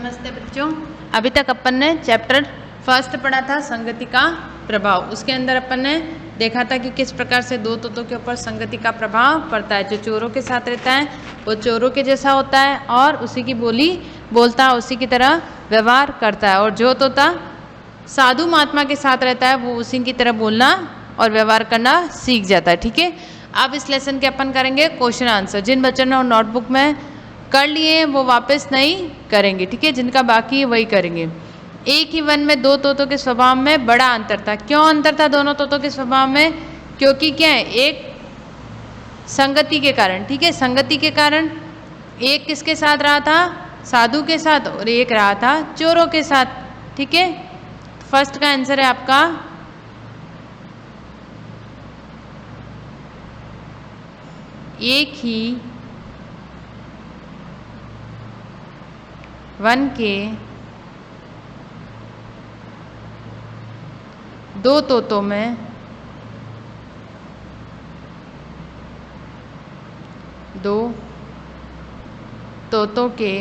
नमस्ते बच्चों, अभी तक अपन ने चैप्टर फर्स्ट पढ़ा था संगति का प्रभाव। उसके अंदर अपन ने देखा था कि किस प्रकार से दो तत्वों के ऊपर संगति का प्रभाव पड़ता है। जो चोरों के साथ रहता है वो चोरों के जैसा होता है और उसी की बोली बोलता है, उसी की तरह व्यवहार करता है। और जो तोता साधु महात्मा के साथ रहता है वो उसी की तरह बोलना और व्यवहार करना सीख जाता है। ठीक है, अब इस लेसन के अपन करेंगे क्वेश्चन आंसर। जिन बच्चों ने नोटबुक में कर लिए वो वापस नहीं करेंगे, ठीक है, जिनका बाकी है वही करेंगे। एक ही वन में दो तोतों के स्वभाव में बड़ा अंतर था। क्यों अंतर था दोनों तोतों के स्वभाव में? क्योंकि क्या है, एक संगति के कारण, ठीक है, संगति के कारण एक किसके साथ रहा था? साधु के साथ, और एक रहा था चोरों के साथ। ठीक है, फर्स्ट का आंसर है आपका एक ही वन के दो तोतों में दो तोतों के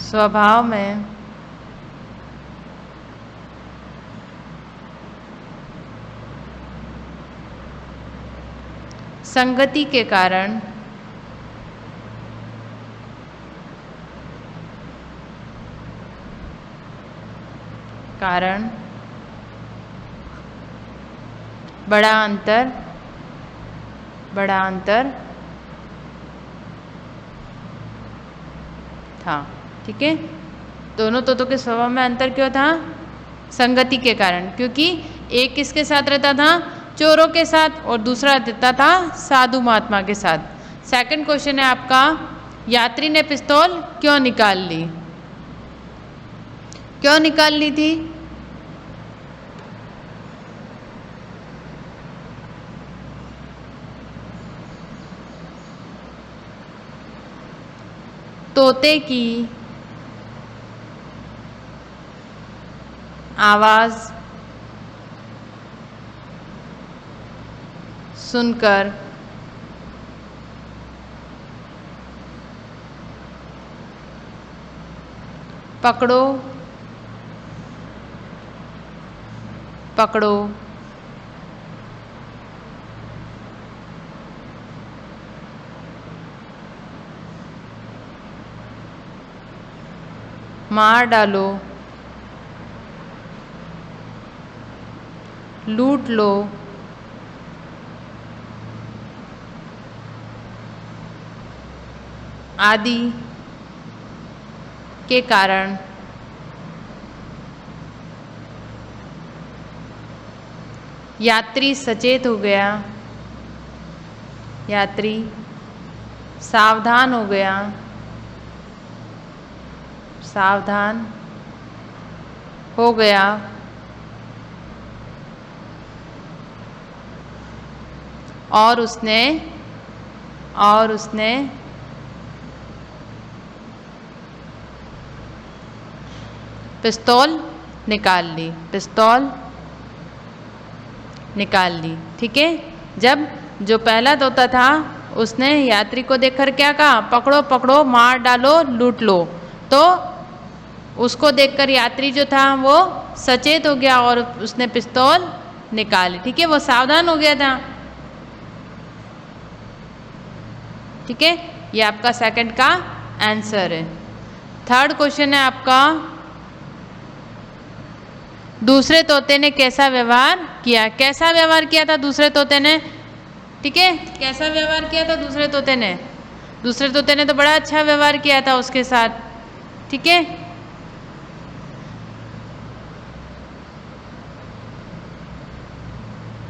स्वभाव में संगति के कारण बड़ा अंतर था। ठीक है, दोनों तोतों के स्वभाव में अंतर क्यों था? संगति के कारण, क्योंकि एक किसके साथ रहता था? चोरों के साथ, और दूसरा रहता था साधु महात्मा के साथ। सेकंड क्वेश्चन है आपका, यात्री ने पिस्तौल क्यों निकाल ली? क्यों निकाल ली थी? तोते की आवाज सुनकर पकड़ो मार डालो, लूट लो, आदि के कारण यात्री सचेत हो गया, यात्री सावधान हो गया, और उसने पिस्तौल निकाल ली। ठीक है, जब जो पहला तोता था उसने यात्री को देखकर क्या कहा? पकड़ो पकड़ो, मार डालो, लूट लो। तो उसको देखकर यात्री जो था वो सचेत हो गया और उसने पिस्तौल निकाली। ठीक है, वो सावधान हो गया था। ठीक है, ये आपका सेकंड का आंसर है। थर्ड क्वेश्चन है आपका, दूसरे तोते ने कैसा व्यवहार किया? कैसा व्यवहार किया था दूसरे तोते ने? ठीक है, कैसा व्यवहार किया था दूसरे तोते ने? दूसरे तोते ने तो बड़ा अच्छा व्यवहार किया था उसके साथ। ठीक है,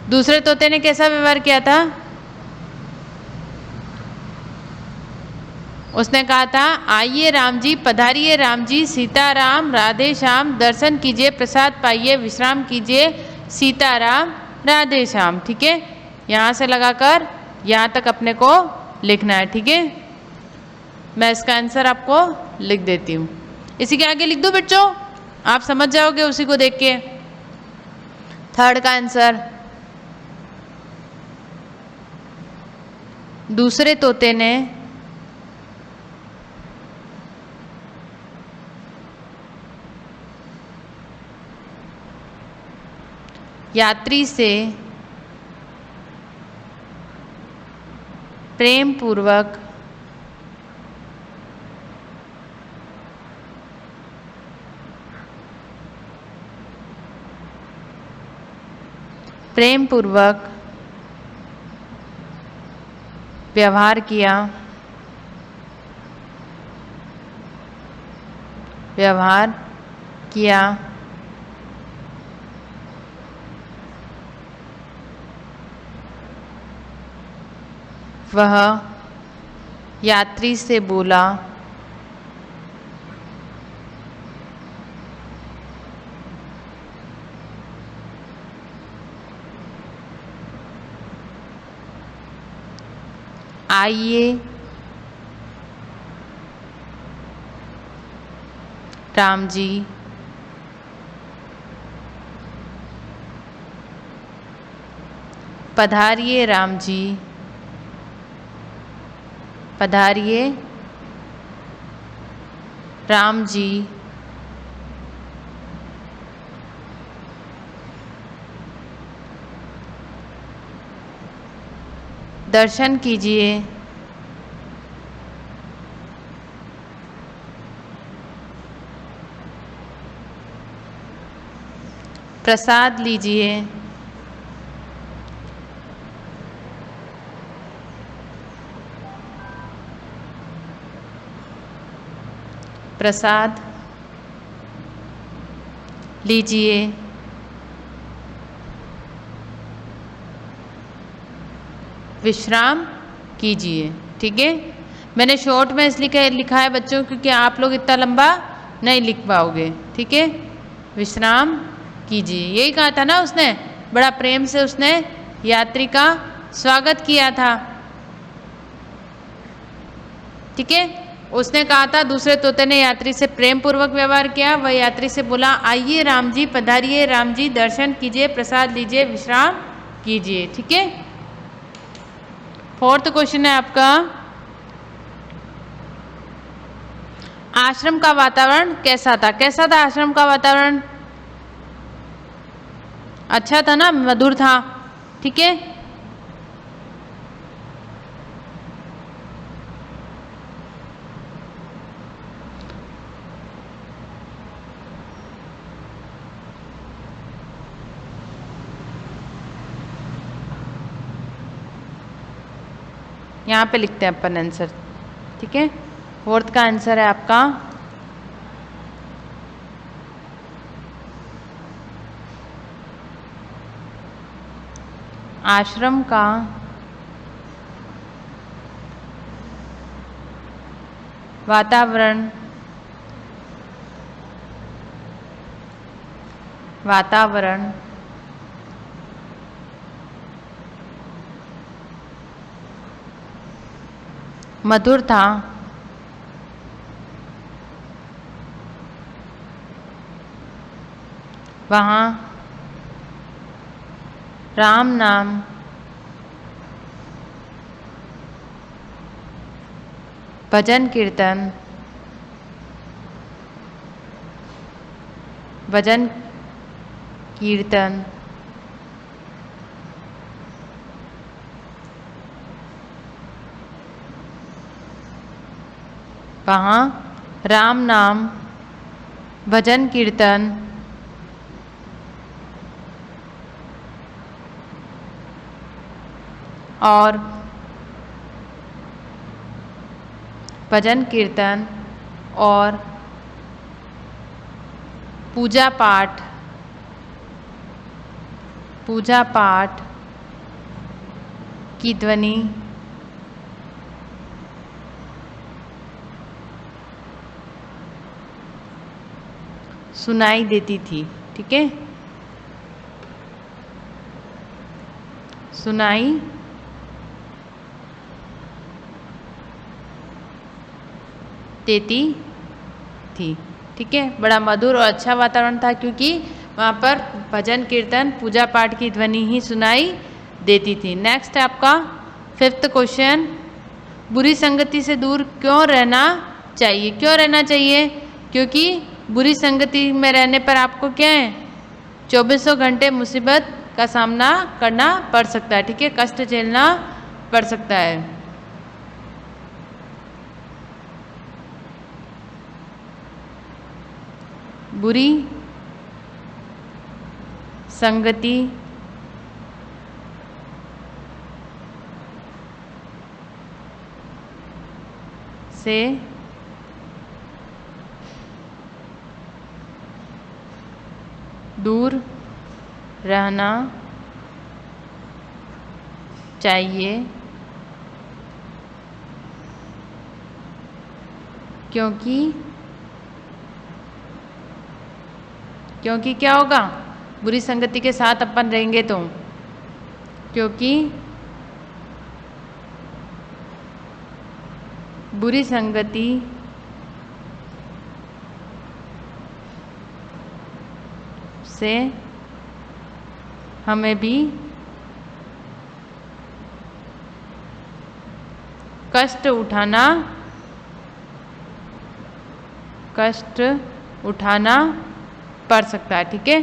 दूसरे तोते ने कैसा व्यवहार किया था? उसने कहा था, आइए राम जी, पधारिए राम जी, सीताराम राधे श्याम, दर्शन कीजिए प्रसाद पाइए, विश्राम कीजिए, सीताराम राधे श्याम। ठीक है, यहाँ से लगाकर यहाँ तक अपने को लिखना है। ठीक है, मैं इसका आंसर आपको लिख देती हूँ। इसी के आगे लिख दूँ बच्चों, आप समझ जाओगे उसी को देख के। थर्ड का आंसर, दूसरे तोते ने यात्री से प्रेम पूर्वक व्यवहार किया वह यात्री से बोला, आइए राम जी, पधारिए राम जी, पधारिए राम जी, दर्शन कीजिए, प्रसाद लीजिए, प्रसाद लीजिए, विश्राम कीजिए। ठीक है, मैंने शॉर्ट में इसलिए लिखा है बच्चों क्योंकि आप लोग इतना लंबा नहीं लिख पाओगे। ठीक है, विश्राम कीजिए, यही कहा था ना उसने, बड़ा प्रेम से उसने यात्री का स्वागत किया था। ठीक है, उसने कहा था दूसरे तोते ने यात्री से प्रेम पूर्वक व्यवहार किया। वह यात्री से बोला, आइए राम जी, पधारिए राम जी, दर्शन कीजिए, प्रसाद लीजिए, विश्राम कीजिए। ठीक है, फोर्थ क्वेश्चन है आपका, आश्रम का वातावरण कैसा था? कैसा था आश्रम का वातावरण? अच्छा था ना, मधुर था। ठीक है, यहाँ पे लिखते हैं अपन आंसर। ठीक है, फोर्थ का आंसर है आपका आश्रम का वातावरण मधुर था। वहाँ राम नाम भजन कीर्तन वहाँ राम नाम भजन कीर्तन और भजन कीर्तन और पूजा पाठ की ध्वनि सुनाई देती थी। ठीक है, सुनाई देती थी। ठीक है, बड़ा मधुर और अच्छा वातावरण था क्योंकि वहाँ पर भजन कीर्तन पूजा पाठ की ध्वनि ही सुनाई देती थी। नेक्स्ट है आपका फिफ्थ क्वेश्चन, बुरी संगति से दूर क्यों रहना चाहिए? क्यों रहना चाहिए? क्योंकि बुरी संगति में रहने पर आपको क्या है, 2400 घंटे मुसीबत का सामना करना पड़ सकता है, ठीक है, कष्ट झेलना पड़ सकता है। बुरी संगति से दूर रहना चाहिए, क्योंकि क्या होगा, बुरी संगति के साथ अपन रहेंगे तो, क्योंकि बुरी संगति से हमें भी कष्ट उठाना पड़ सकता है, ठीक है,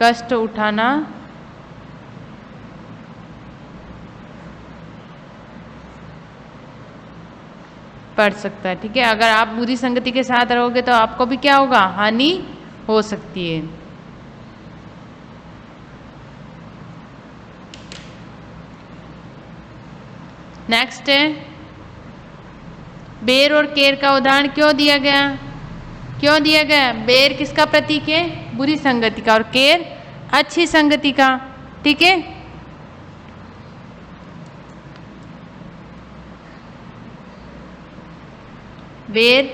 कष्ट उठाना पड़ सकता है, ठीक है। अगर आप बुरी संगति के साथ रहोगे तो आपको भी क्या होगा, हानि हो सकती है। नेक्स्ट है, बेर और केर का उदाहरण क्यों दिया गया? बेर किसका प्रतीक है? बुरी संगति का, और केर अच्छी संगति का, ठीक है। बेर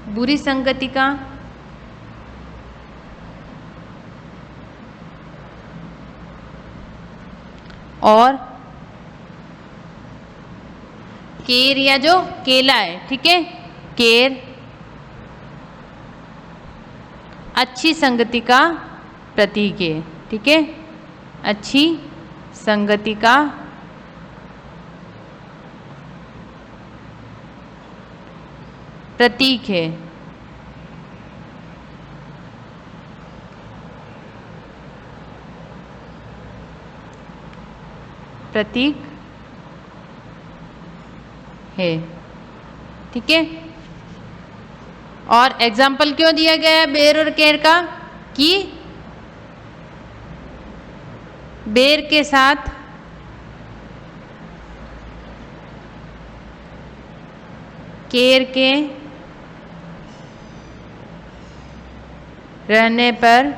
बुरी संगति का और केर या जो केला है, ठीक है, केर अच्छी संगति का प्रतीक है, ठीक है, अच्छी संगति का प्रतीक है। ठीक है। और एग्जाम्पल क्यों दिया गया है बेर और केर का, कि बेर के साथ केर के रहने पर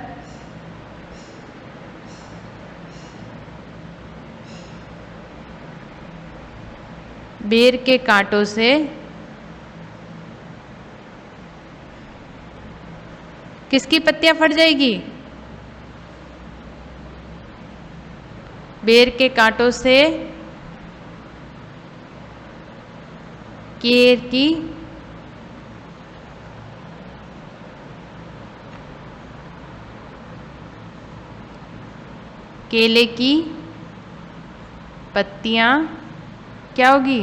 बेर के कांटों से किसकी पत्तियां फट जाएगी? बेर के कांटों से केर की केले की पत्तियां क्या होगी?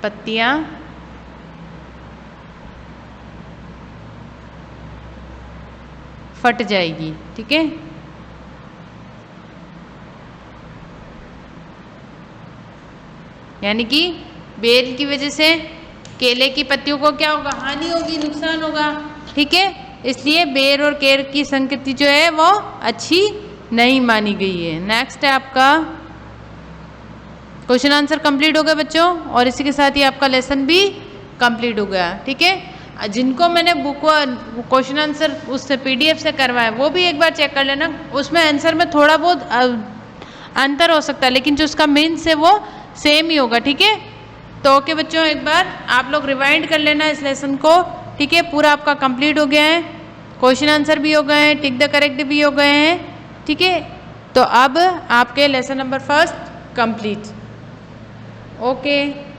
पत्तियां फट जाएगी, ठीक है। यानी कि बेर की वजह से केले की पत्तियों को क्या होगा? हानि होगी, नुकसान होगा, ठीक है। इसलिए बेर और केर की संगति जो है वो अच्छी नहीं मानी गई है। नेक्स्ट है आपका क्वेश्चन आंसर कंप्लीट हो गया बच्चों, और इसी के साथ ही आपका लेसन भी कंप्लीट हो गया, ठीक है। जिनको मैंने बुक क्वेश्चन आंसर उससे PDF से करवाया वो भी एक बार चेक कर लेना, उसमें आंसर में थोड़ा बहुत अंतर हो सकता है, लेकिन जो उसका मीन्स है वो सेम ही होगा, ठीक है। तो ओके बच्चों, एक बार आप लोग रिवाइंड कर लेना इस लेसन को, ठीक है। पूरा आपका कंप्लीट हो गया है, क्वेश्चन आंसर भी हो गए हैं, टिक द करेक्ट भी हो गए हैं, ठीक है। तो अब आपके लेसन नंबर 1 कंप्लीट। ओके।